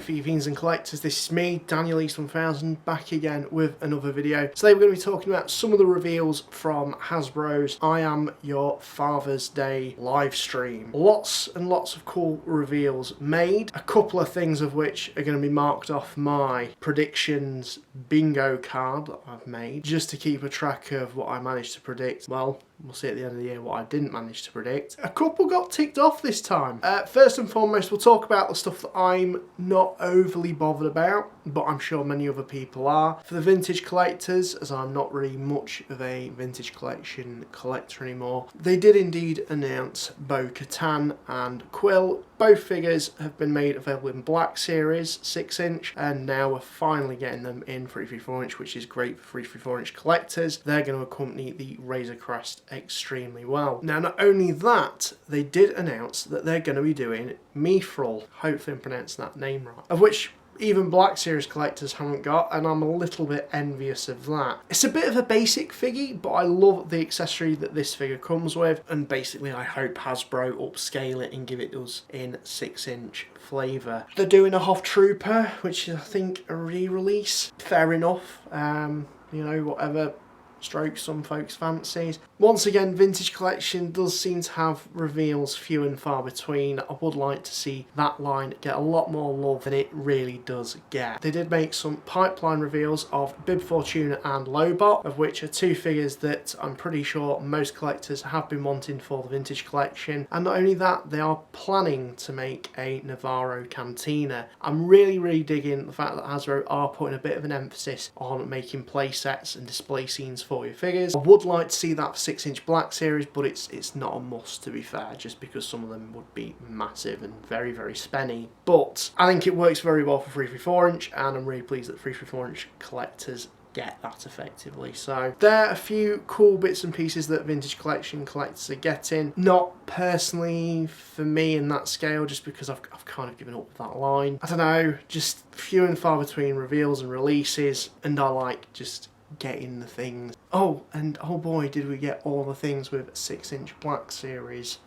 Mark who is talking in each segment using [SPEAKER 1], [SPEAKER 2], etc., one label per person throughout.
[SPEAKER 1] FIGGIE Fiends and Collectors. This is me, Daniel East 1000, back again with another video. Today we're going to be talking about some of the reveals from Hasbro's I Am Your Father's Day live stream. Lots and lots of cool reveals made, a couple of things of which are going to be marked off my predictions bingo card that I've made, just to keep a track of what I managed to predict. Well, we'll see at the end of the year what I didn't manage to predict. A couple got ticked off this time. First and foremost, we'll talk about the stuff that I'm not overly bothered about, but I'm sure many other people are. For the vintage collectors, as I'm not really much of a vintage collection collector anymore, they did indeed announce Bo-Katan and Quill. Both figures have been made available in Black Series, 6-inch, and now we're finally getting them in 334-inch, which is great for 334-inch collectors. They're going to accompany the Razor Crest extremely well. Now, not only that, they did announce that they're going to be doing Mithril, hopefully I'm pronouncing that name right, of which even Black Series collectors haven't got, and I'm a little bit envious of that. It's a bit of a basic figgy, but I love the accessory that this figure comes with, and basically I hope Hasbro upscale it and give it us in 6-inch flavour. They're doing a Hoth Trooper, which is I think a re-release. Fair enough, you know, whatever strokes some folks' fancies. Once again, vintage collection does seem to have reveals few and far between. I would like to see that line get a lot more love than it really does get. They did make some pipeline reveals of Bib Fortuna and Lobot, of which are two figures that I'm pretty sure most collectors have been wanting for the vintage collection. And not only that, they are planning to make a Navarro Cantina. I'm really digging the fact that Hasbro are putting a bit of an emphasis on making play sets and display scenes for your figures. I would like to see that for 6-inch Black Series, but it's not a must, to be fair, just because some of them would be massive and very spenny. But I think it works very well for 334-inch, and I'm really pleased that 334-inch collectors get that effectively. So there are a few cool bits and pieces that vintage collection collectors are getting. Not personally for me in that scale, just because I've kind of given up with that line. I don't know, just few and far between reveals and releases, and I like just getting the things. Oh, and oh boy, did we get all the things with 6-inch Black Series.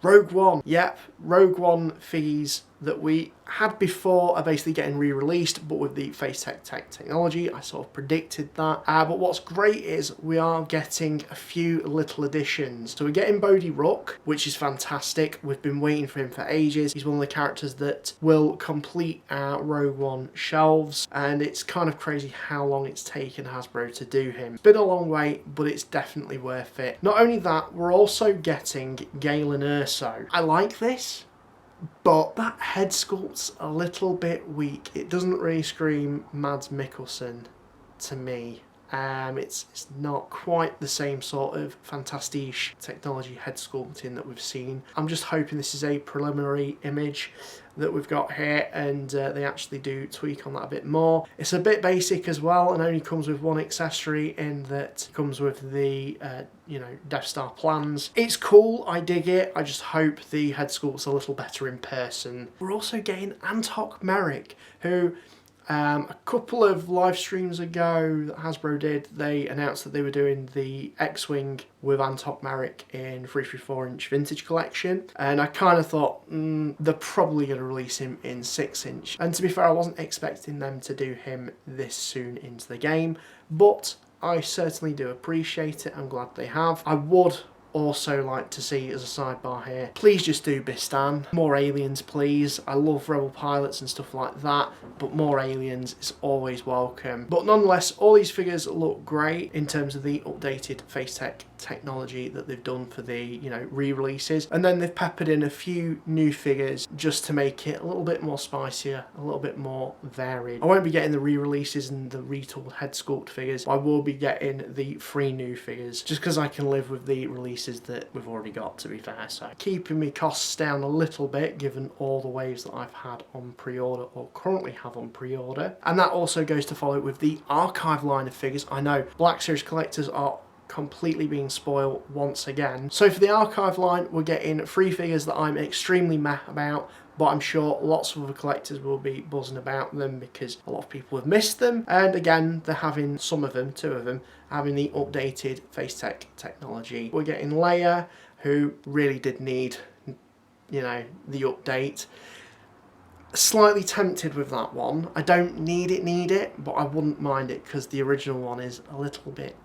[SPEAKER 1] Rogue One. Yep, Rogue One figgies that we had before are basically getting re-released, but with the face tech technology. I sort of predicted that. But what's great is we are getting a few little additions. So we're getting Bodhi Rook, which is fantastic. We've been waiting for him for ages. He's one of the characters that will complete our Rogue One shelves, and it's kind of crazy how long it's taken Hasbro to do him. It's been a long wait, but it's definitely worth it. Not only that, we're also getting Galen Erso. I like this, but that head sculpt's a little bit weak. It doesn't really scream Mads Mikkelsen to me. It's not quite the same sort of fantastique technology head sculpting that we've seen. I'm just hoping this is a preliminary image that we've got here, and they actually do tweak on that a bit more. It's a bit basic as well, and only comes with one accessory, in that it comes with the you know, Death Star plans. It's cool, I dig it. I just hope the head sculpt's a little better in person. We're also getting Antok Merrick, who a couple of live streams ago that Hasbro did, they announced that they were doing the X-Wing with Antok Merrick in 334-inch vintage collection, and I kind of thought, they're probably going to release him in 6-inch. And to be fair, I wasn't expecting them to do him this soon into the game, but I certainly do appreciate it. I'm glad they have. I would also like to see, as a sidebar here, please just do Bistan. More aliens, please. I love Rebel pilots and stuff like that, but more aliens is always welcome. But nonetheless, all these figures look great in terms of the updated face tech technology that they've done for the, you know, re-releases. And then they've peppered in a few new figures just to make it a little bit more spicier, a little bit more varied. I won't be getting the re-releases and the retooled head sculpt figures. I will be getting the 3 new figures, just because I can live with the releases that we've already got, to be fair. So keeping my costs down a little bit, given all the waves that I've had on pre-order, or currently have on pre-order. And that also goes to follow with the archive line of figures. I know Black Series collectors are completely being spoiled once again. So for the archive line, we're getting 3 figures that I'm extremely meh about, but I'm sure lots of other collectors will be buzzing about them because a lot of people have missed them. And again, they're having some of them, 2 of them, having the updated face tech technology. We're getting Leia, who really did need, you know, the update. Slightly tempted with that one. I don't need it, but I wouldn't mind it because the original one is a little bit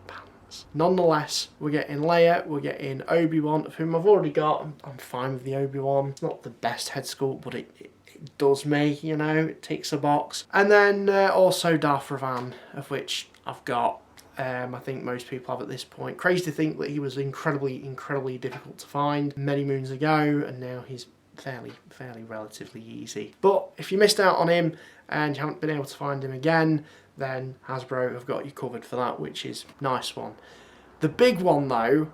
[SPEAKER 1] pants. Nonetheless, we're getting Leia, we're getting Obi-Wan, of whom I've already got. I'm fine with the Obi-Wan. It's not the best head sculpt, but it does me, you know, it ticks a box. And then also Darth Revan, of which I've got. I think most people have at this point. Crazy to think that he was incredibly difficult to find many moons ago, and now he's fairly relatively easy. But if you missed out on him and you haven't been able to find him again, then Hasbro have got you covered for that, which is a nice one. The big one though,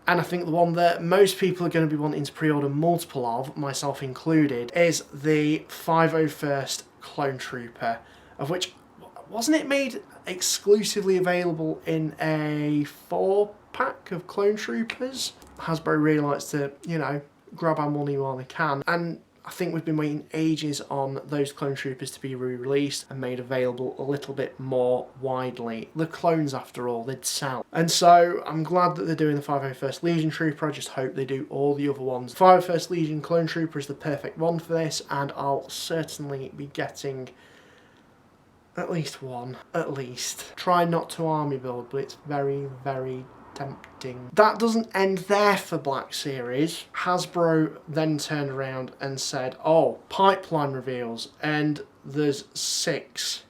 [SPEAKER 1] and I think the one that most people are going to be wanting to pre-order multiple of, myself included, is the 501st Clone Trooper, of which, wasn't it made exclusively available in a 4-pack of Clone Troopers? Hasbro really likes to, you know, grab our money while they can, and I think we've been waiting ages on those Clone Troopers to be re-released and made available a little bit more widely. The clones, after all, they'd sell. And so I'm glad that they're doing the 501st Legion Trooper. I just hope they do all the other ones. 501st Legion Clone Trooper is the perfect one for this, and I'll certainly be getting at least one. At least. Try not to army build, but it's very tempting. That doesn't end there for Black Series. Hasbro then turned around and said, oh, pipeline reveals, and there's six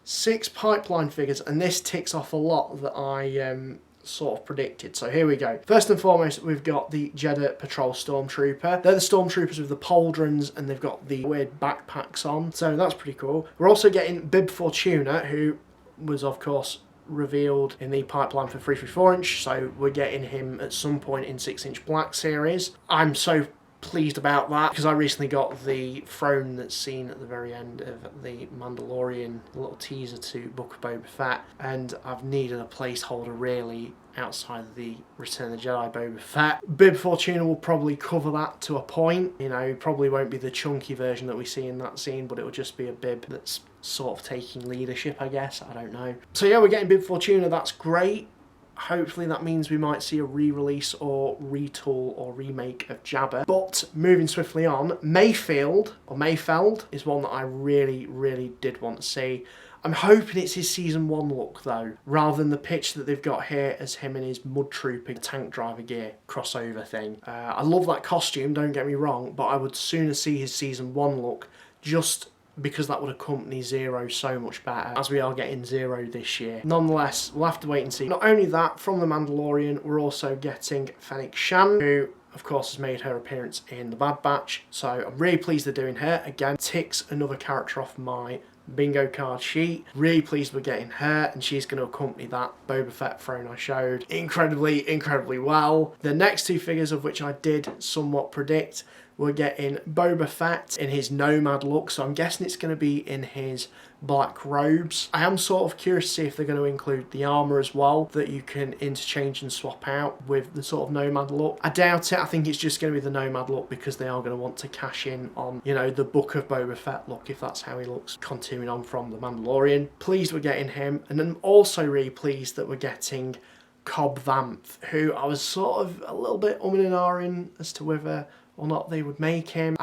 [SPEAKER 1] pipeline figures, and this ticks off a lot that I sort of predicted. So here we go. First and foremost, we've got the Jeddah Patrol Stormtrooper. They're the Stormtroopers with the pauldrons, and they've got the weird backpacks on, so that's pretty cool. We're also getting Bib Fortuna, who was of course revealed in the pipeline for 334-inch, so we're getting him at some point in 6-inch Black Series. I'm so pleased about that because I recently got the throne that's seen at the very end of the Mandalorian, little teaser to Book of Boba Fett, and I've needed a placeholder really outside of the Return of the Jedi Boba Fett. Bib Fortuna will probably cover that to a point. You know, probably won't be the chunky version that we see in that scene, but it will just be a Bib that's sort of taking leadership, I guess. I don't know. So yeah, we're getting Bib Fortuna. That's great. Hopefully that means we might see a re-release or retool or remake of Jabba. But moving swiftly on, Mayfeld is one that I really did want to see. I'm hoping it's his season 1 look though, rather than the pitch that they've got here as him in his mud trooping tank driver gear crossover thing. I love that costume, don't get me wrong, but I would sooner see his season 1 look, just because that would accompany Zero so much better, as we are getting Zero this year. Nonetheless, we'll have to wait and see. Not only that, from The Mandalorian, we're also getting Fennec Shan, who of course has made her appearance in The Bad Batch, so I'm really pleased they're doing her. Again, ticks another character off my bingo card sheet. Really pleased we're getting her, and she's going to accompany that Boba Fett throne I showed incredibly well. The next two figures, of which I did somewhat predict, we're getting Boba Fett in his nomad look, so I'm guessing it's going to be in his black robes. I am sort of curious to see if they're going to include the armour as well, that you can interchange and swap out with the sort of nomad look. I doubt it. I think it's just going to be the nomad look because they are going to want to cash in on, you know, the Book of Boba Fett look, if that's how he looks, continuing on from The Mandalorian. Pleased we're getting him, and I'm also really pleased that we're getting Cobb Vanth, who I was sort of a little bit umming and ahhing as to whether or not they would make him,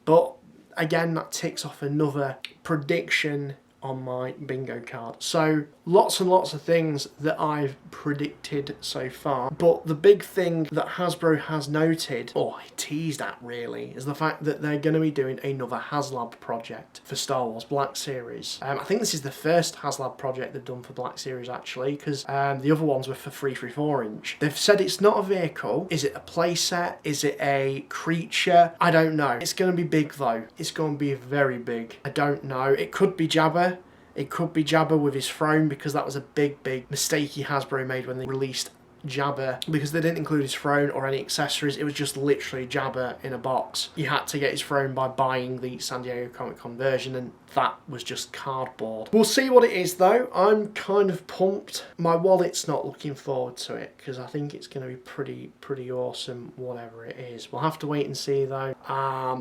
[SPEAKER 1] but again, that ticks off another prediction on my bingo card. So lots and lots of things that I've predicted so far, but the big thing that Hasbro has noted, or I teased at really, is the fact that they're going to be doing another HasLab project for Star Wars Black Series. I think this is the first HasLab project they've done for Black Series actually, because the other ones were for 334-inch. They've said it's not a vehicle. Is it a playset? Is it a creature? I don't know. It's going to be big though. It's going to be very big. I don't know. It could be Jabba. It could be Jabba with his throne, because that was a big mistake Hasbro made when they released Jabba, because they didn't include his throne or any accessories. It was just literally Jabba in a box. You had to get his throne by buying the San Diego Comic-Con version, and that was just cardboard. We'll see what it is though. I'm kind of pumped. My wallet's not looking forward to it, because I think it's going to be pretty awesome whatever it is. We'll have to wait and see though.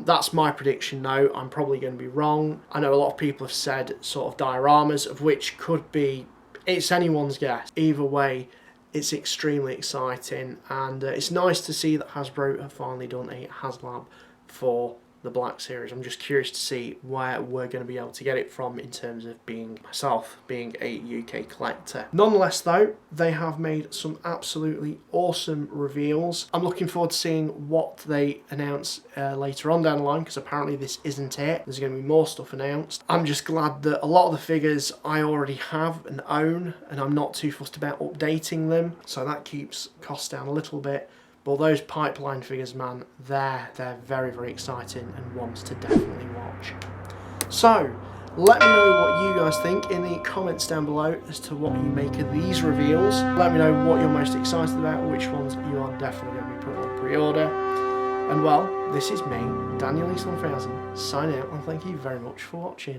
[SPEAKER 1] That's my prediction though. I'm probably going to be wrong. I know a lot of people have said sort of dioramas, of which could be, it's anyone's guess. Either way, it's extremely exciting, and it's nice to see that Hasbro have finally done a HasLab for the Black Series. I'm just curious to see where we're going to be able to get it from in terms of being myself, being a UK collector. Nonetheless though, they have made some absolutely awesome reveals. I'm looking forward to seeing what they announce later on down the line, because apparently this isn't it. There's going to be more stuff announced. I'm just glad that a lot of the figures I already have and own, and I'm not too fussed about updating them, so that keeps costs down a little bit. But those pipeline figures, man, they're very, very exciting and ones to definitely watch. So, let me know what you guys think in the comments down below as to what you make of these reveals. Let me know what you're most excited about, which ones you are definitely going to be putting on pre-order. And well, this is me, Daniel East 1000, signing out, and thank you very much for watching.